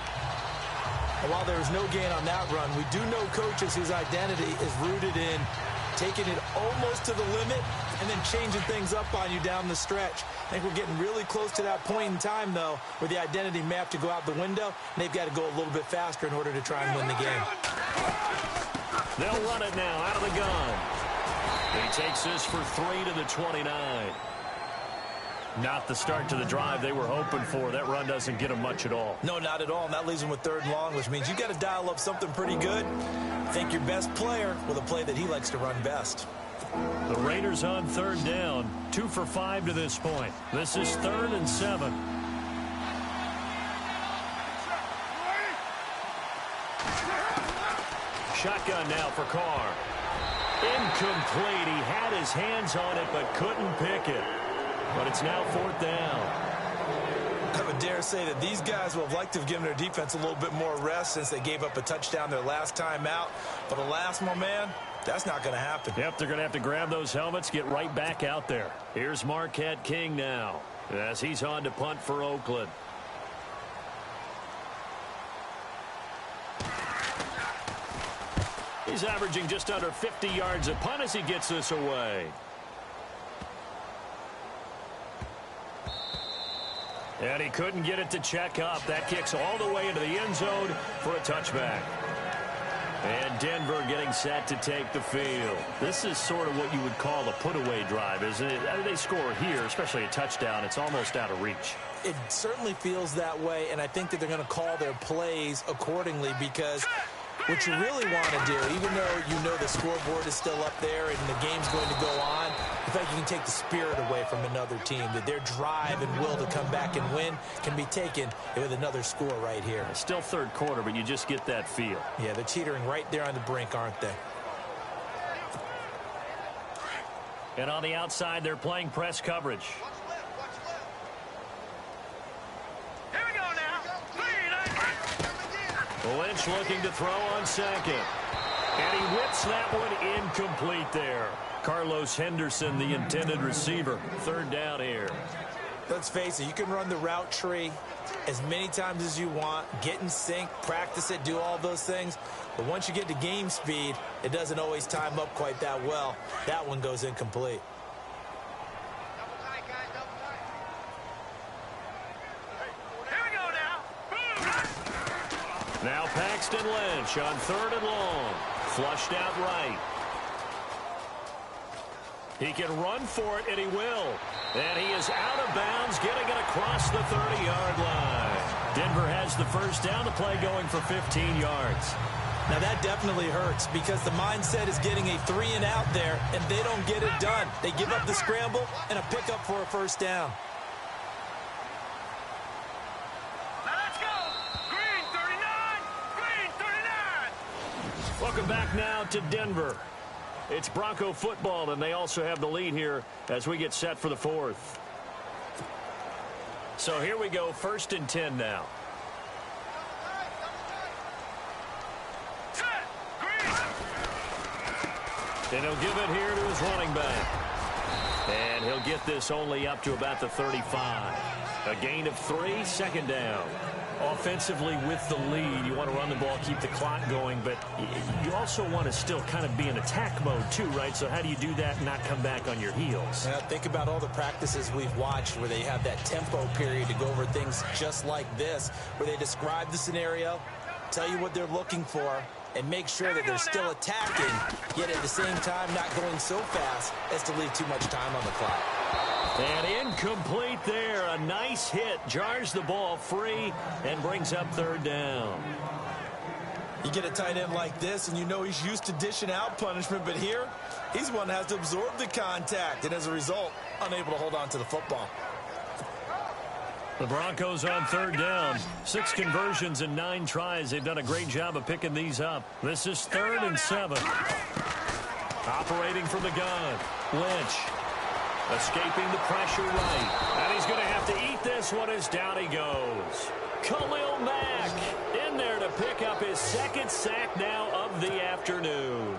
And while there was no gain on that run, we do know coaches whose identity is rooted in taking it almost to the limit and then changing things up on you down the stretch. I think we're getting really close to that point in time, though, where the identity may have to go out the window, and they've got to go a little bit faster in order to try and win the game. They'll run it now out of the gun. He takes this for 3 to the 29. Not the start to the drive they were hoping for. That run doesn't get them much at all. No, not at all. And that leaves them with third and long, which means you got to dial up something pretty good. Think your best player with a play that he likes to run best. The Raiders on third down. 2 for 5 to this point. This is 3rd and 7. Shotgun now for Carr. Incomplete. He had his hands on it but couldn't pick it. But it's now 4th down. I would dare say that these guys will have liked to have given their defense a little bit more rest since they gave up a touchdown their last time out. But alas, my man, that's not going to happen. Yep, they're going to have to grab those helmets, get right back out there. Here's Marquette King now as he's on to punt for Oakland. He's averaging just under 50 yards a punt as he gets this away. And he couldn't get it to check up. That kicks all the way into the end zone for a touchback. And Denver getting set to take the field. This is sort of what you would call a put-away drive, isn't it? I mean, they score here, especially a touchdown. It's almost out of reach. It certainly feels that way, and I think that they're going to call their plays accordingly because what you really want to do, even though you know the scoreboard is still up there and the game's going to go on, I think you can take the spirit away from another team, that their drive and will to come back and win can be taken with another score right here. It's still third quarter, but you just get that feel. Yeah, they're teetering right there on the brink, aren't they? And on the outside, they're playing press coverage. Here we go now. Lynch looking to throw on second. And he whips that one incomplete there. Carlos Henderson, the intended receiver. Third down here. Let's face it, you can run the route tree as many times as you want, get in sync, practice it, do all those things. But once you get to game speed, it doesn't always time up quite that well. That one goes incomplete. Now Paxton Lynch on 3rd and long. Flushed out right. He can run for it, and he will. And he is out of bounds, getting it across the 30-yard line. Denver has the first down. The play going for 15 yards. Now that definitely hurts because the mindset is getting a 3-and-out there, and they don't get it done. They give up the scramble and a pickup for a first down. Welcome back now to Denver. It's Bronco football, and they also have the lead here as we get set for the 4th. So here we go, 1st and 10 now. And he'll give it here to his running back. And he'll get this only up to about the 35. A gain of 3, 2nd down. Offensively with the lead, you want to run the ball, keep the clock going, but you also want to still kind of be in attack mode too, right? So how do you do that and not come back on your heels? Yeah, think about all the practices we've watched where they have that tempo period to go over things just like this, where they describe the scenario, tell you what they're looking for, and make sure that they're still attacking, yet at the same time not going so fast as to leave too much time on the clock. And incomplete there. A nice hit. Jars the ball free and brings up 3rd down. You get a tight end like this, and you know he's used to dishing out punishment, but here, he's one that has to absorb the contact, and as a result, unable to hold on to the football. The Broncos on third down. 6 conversions and 9 tries. They've done a great job of picking these up. This is 3rd and 7. Operating from the gun. Lynch. Escaping the pressure right. And he's going to have to eat this one as down he goes. Khalil Mack in there to pick up his 2nd sack now of the afternoon.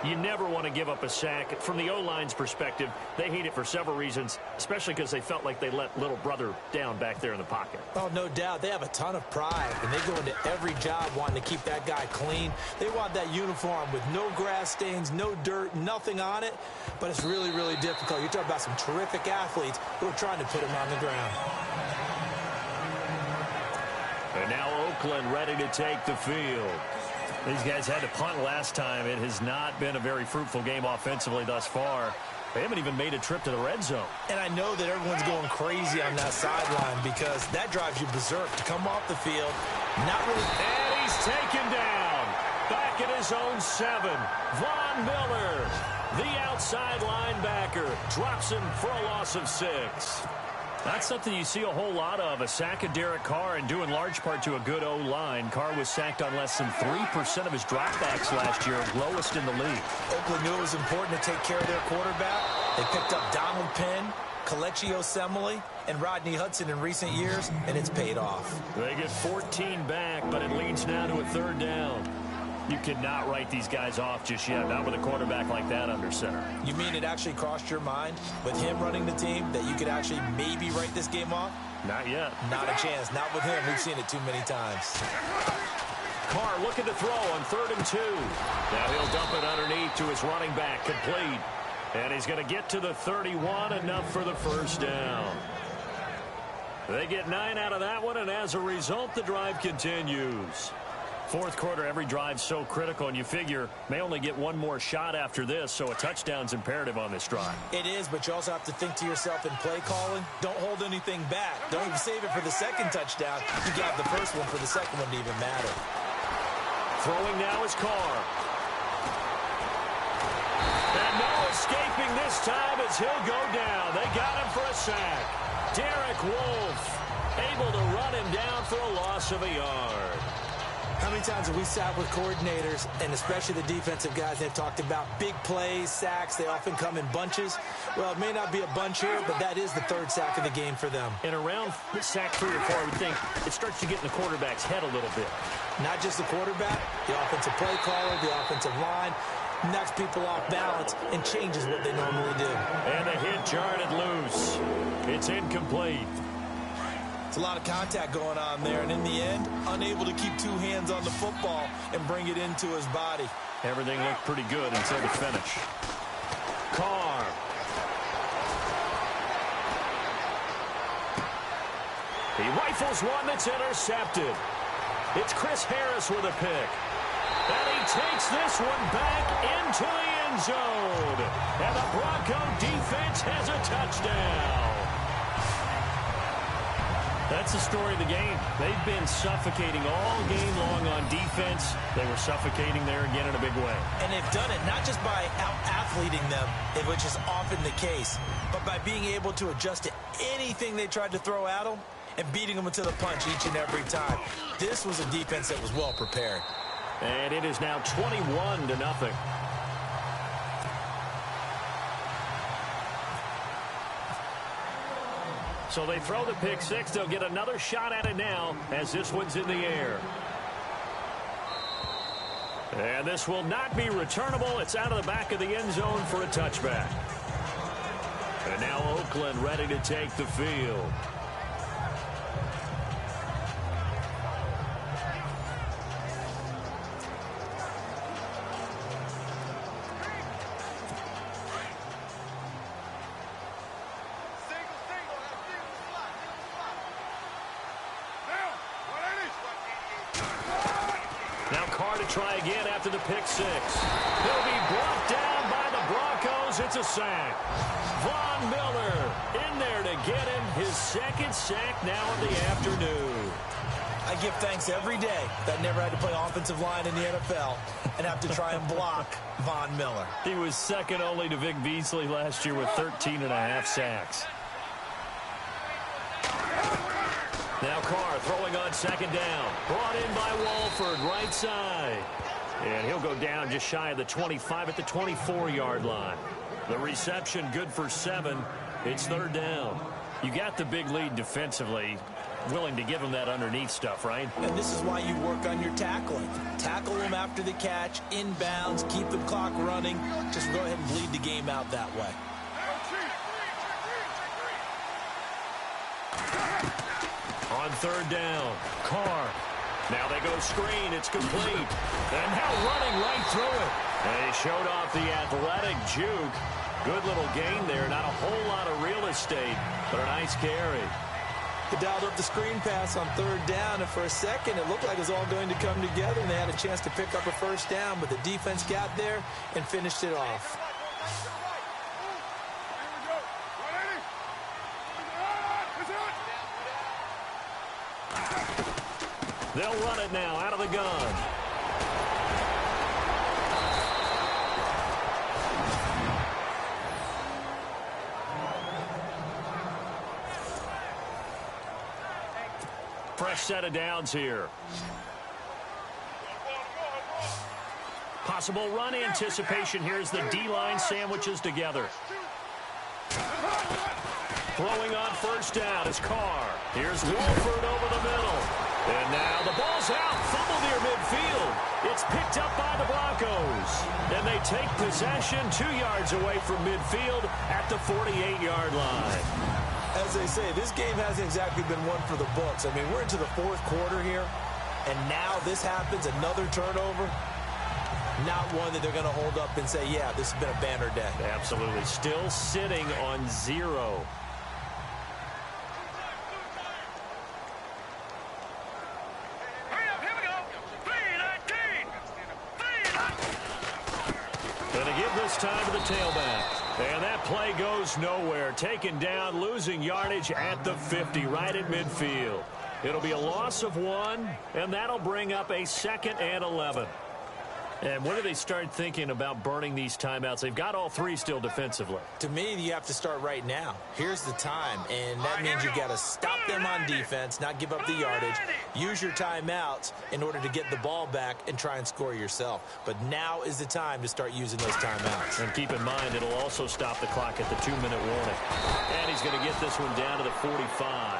You never want to give up a sack. From the O-line's perspective, they hate it for several reasons, especially because they felt like they let little brother down back there in the pocket. Oh, no doubt. They have a ton of pride, and they go into every job wanting to keep that guy clean. They want that uniform with no grass stains, no dirt, nothing on it, but it's really, really difficult. You're talking about some terrific athletes who are trying to put him on the ground. And now Oakland ready to take the field. These guys had to punt last time. It has not been a very fruitful game offensively thus far. They haven't even made a trip to the red zone. And I know that everyone's going crazy on that sideline because that drives you berserk to come off the field. Not really. And he's taken down. Back at his own 7. Von Miller, the outside linebacker, drops him for a loss of 6. That's something you see a whole lot of, a sack of Derek Carr, and due in large part to a good O-line. Carr was sacked on less than 3% of his dropbacks last year, lowest in the league. Oakland knew it was important to take care of their quarterback. They picked up Donald Penn, Kelechi Osemele, and Rodney Hudson in recent years, and it's paid off. They get 14 back, but it leads now to a 3rd down. You cannot write these guys off just yet, not with a quarterback like that under center. You mean it actually crossed your mind with him running the team that you could actually maybe write this game off? Not yet. Not a chance. Not with him. We've seen it too many times. Carr looking to throw on 3rd and 2. Now he'll dump it underneath to his running back, complete. And he's going to get to the 31, enough for the 1st down. They get 9 out of that one, and as a result, the drive continues. 4th quarter, every drive's so critical, and you figure may only get one more shot after this, so a touchdown's imperative on this drive. It is, but you also have to think to yourself in play calling, don't hold anything back. Don't even save it for the 2nd touchdown. You got the 1st one for the 2nd one to even matter. Throwing now is Carr. And no escaping this time as he'll go down. They got him for a sack. Derek Wolfe able to run him down for a loss of a yard. How many times have we sat with coordinators, and especially the defensive guys, they've talked about big plays, sacks. They often come in bunches. Well, it may not be a bunch here, but that is the 3rd sack of the game for them. And around sack 3 or 4, I would think it starts to get in the quarterback's head a little bit. Not just the quarterback, the offensive play caller, the offensive line, knocks people off balance and changes what they normally do. And the hit jarred it loose. It's incomplete. It's a lot of contact going on there, and in the end, unable to keep 2 hands on the football and bring it into his body. Everything looked pretty good until the finish. Carr. He rifles one that's intercepted. It's Chris Harris with a pick. And he takes this one back into the end zone. And the Bronco defense has a touchdown. That's the story of the game. They've been suffocating all game long on defense. They were suffocating there again in a big way. And they've done it not just by out-athleting them, which is often the case, but by being able to adjust to anything they tried to throw at them and beating them to the punch each and every time. This was a defense that was well prepared. And it is now 21-0. So they throw the pick 6. They'll get another shot at it now as this one's in the air. And this will not be returnable. It's out of the back of the end zone for a touchback. And now Oakland ready to take the field. Now Carr to try again after the pick 6. He'll be brought down by the Broncos. It's a sack. Von Miller in there to get him his 2nd sack now of the afternoon. I give thanks every day that I never had to play offensive line in the NFL and have to try and block Von Miller. He was second only to Vic Beasley last year with 13.5 sacks. Now Carr throwing on second down. Brought in by Walford, right side. And he'll go down just shy of the 25 at the 24-yard line. The reception good for 7. It's third down. You got the big lead defensively. Willing to give him that underneath stuff, right? And this is why you work on your tackling. Tackle him after the catch, inbounds, keep the clock running. Just go ahead and bleed the game out that way. On third down, Carr. Now they go screen. It's complete. And now running right through it. They showed off the athletic juke. Good little gain there. Not a whole lot of real estate, but a nice carry. They dialed up the screen pass on third down, and for a second it looked like it was all going to come together, and they had a chance to pick up a first down, but the defense got there and finished it off. They'll run it now out of the gun. Fresh set of downs here. Possible run anticipation. Here's the D-line sandwiches together. Throwing on first down is Carr. Here's Walford over the middle. And now the ball's out. Fumble near midfield. It's picked up by the Broncos. And they take possession 2 yards away from midfield at the 48-yard line. As they say, this game hasn't exactly been one for the books. I mean, we're into the fourth quarter here, and now this happens, another turnover. Not one that they're going to hold up and say, yeah, this has been a banner day. Absolutely. Still sitting on 0. Here we go. 3-19. Going to give this time to the tailback. And that play goes nowhere. Taken down, losing yardage at the 50, right at midfield. It'll be a loss of 1, and that'll bring up a 2nd and 11. And when do they start thinking about burning these timeouts? They've got all 3 still defensively. To me, you have to start right now. Here's the time, and that means you've got to stop them on defense, not give up the yardage, use your timeouts in order to get the ball back and try and score yourself. But now is the time to start using those timeouts. And keep in mind, it'll also stop the clock at the 2-minute warning. And he's going to get this one down to the 45.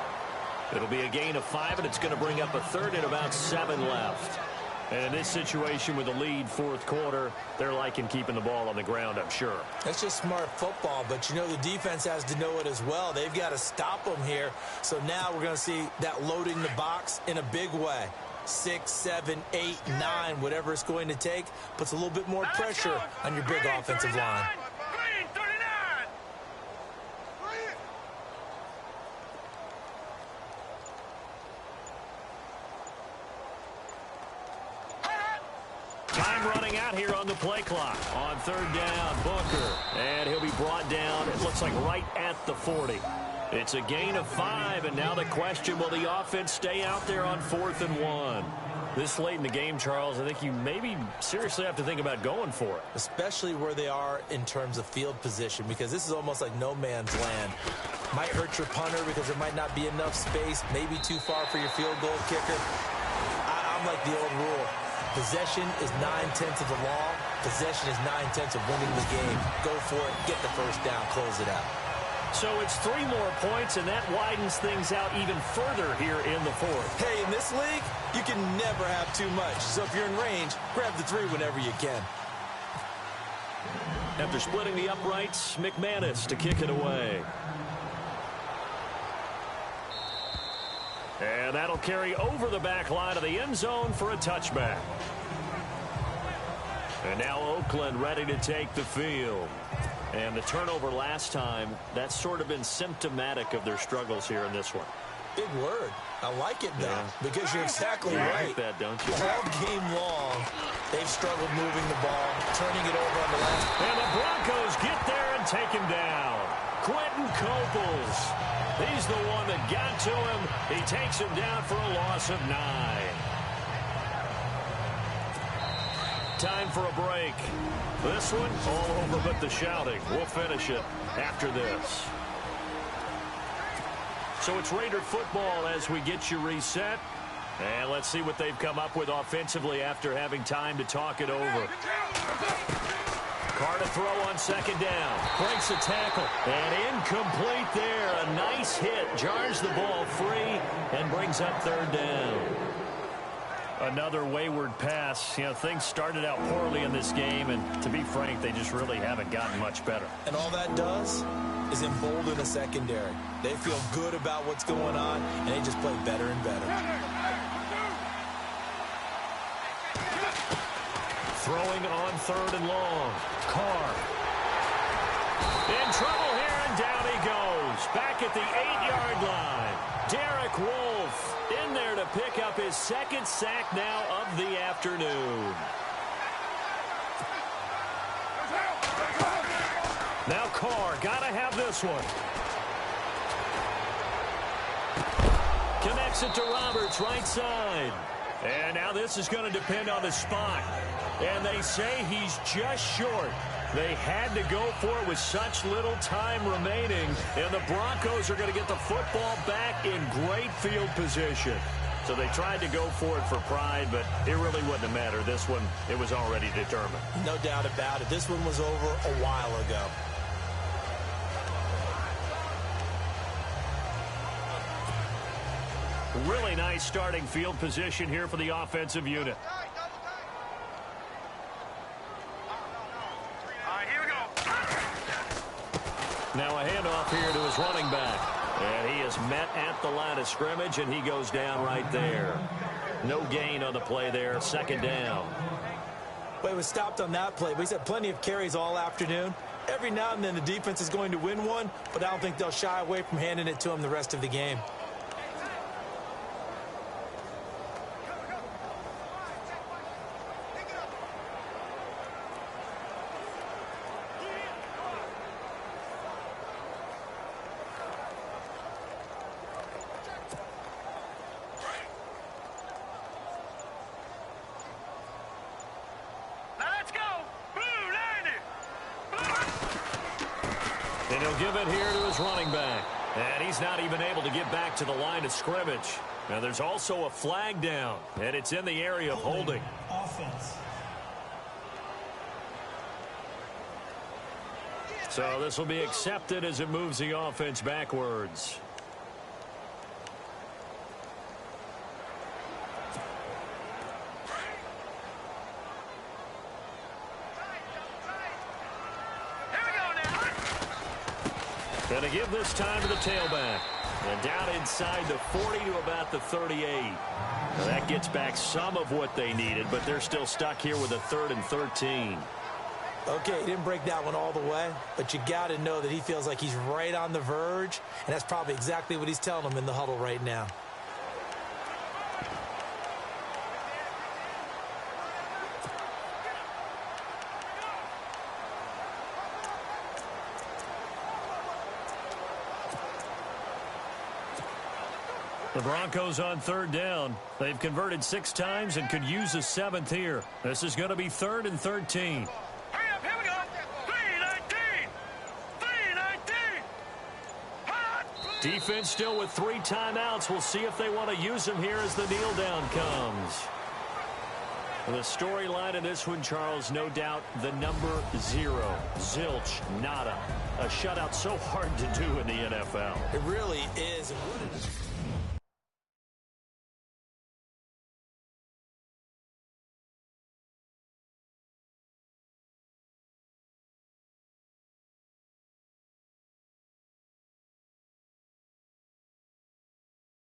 It'll be a gain of 5, and it's going to bring up a 3rd and about 7 left. And in this situation with the lead fourth quarter, they're liking keeping the ball on the ground, I'm sure. That's just smart football, but you know the defense has to know it as well. They've got to stop them here. So now we're going to see that loading the box in a big way. 6, 7, 8, 9, whatever it's going to take, puts a little bit more pressure on your big offensive line. Time running out here on the play clock. On third down, Booker. And he'll be brought down, it looks like right at the 40. It's a gain of 5, and now the question, will the offense stay out there on 4th and 1? This late in the game, Charles, I think you maybe seriously have to think about going for it. Especially where they are in terms of field position, because this is almost like no man's land. Might hurt your punter because there might not be enough space, maybe too far for your field goal kicker. I'm like the old rule. Possession is 9/10 of the law. Possession is 9/10 of winning the game. Go for it, get the first down, close it out. So it's 3 more points, and that widens things out even further here in the fourth. Hey, in this league, you can never have too much. So if you're in range, grab the 3 whenever you can. After splitting the uprights, McManus to kick it away. And that'll carry over the back line of the end zone for a touchback. And now Oakland ready to take the field. And the turnover last time, that's sort of been symptomatic of their struggles here in this one. Big word. I like it, though, because you're exactly you right. like that, don't you? All game long, they've struggled moving the ball, turning it over on the last. And the Broncos get there and take him down. Quentin Coples. He's the one that got to him. He takes him down for a loss of 9. Time for a break. This one, all over but the shouting. We'll finish it after this. So it's Raider football as we get you reset. And let's see what they've come up with offensively after having time to talk it over. Carr to throw on second down. Breaks a tackle. And incomplete there. A nice hit. Jars the ball free and brings up third down. Another wayward pass. You know, things started out poorly in this game, and to be frank, they just really haven't gotten much better. And all that does is embolden the secondary. They feel good about what's going on, and they just play better and better. Throwing on third and long. Carr. In trouble here, and down he goes. Back at the 8-yard line. Derek Wolfe in there to pick up his second sack now of the afternoon. Now Carr, gotta have this one. Connects it to Roberts, right side. And now this is going to depend on the spot. And they say he's just short. They had to go for it with such little time remaining. And the Broncos are going to get the football back in great field position. So they tried to go for it for pride, but it really wouldn't have mattered. This one, it was already determined. No doubt about it. This one was over a while ago. Really nice starting field position here for the offensive unit. All right, here we go. Now a handoff here to his running back. And he is met at the line of scrimmage, and he goes down right there. No gain on the play there. Second down. Well, he was stopped on that play, but he's had plenty of carries all afternoon. Every now and then the defense is going to win one, but I don't think they'll shy away from handing it to him the rest of the game. And he'll give it here to his running back. And he's not even able to get back to the line of scrimmage. Now there's also a flag down, and it's in the area of holding. Offense. So this will be accepted as it moves the offense backwards. Going to give this time to the tailback. And down inside the 40 to about the 38. Now that gets back some of what they needed, but they're still stuck here with a 3rd and 13. Okay, he didn't break that one all the way, but you got to know that he feels like he's right on the verge, and that's probably exactly what he's telling them in the huddle right now. The Broncos on 3rd down. They've converted 6 times and could use a 7th here. This is going to be 3rd and 13. Hurry up, here we go. 3-19. 3-19. Defense still with 3 timeouts. We'll see if they want to use them here as the kneel down comes. The storyline in this one, Charles, no doubt the number 0. Zilch, nada. A shutout so hard to do in the NFL. It really is.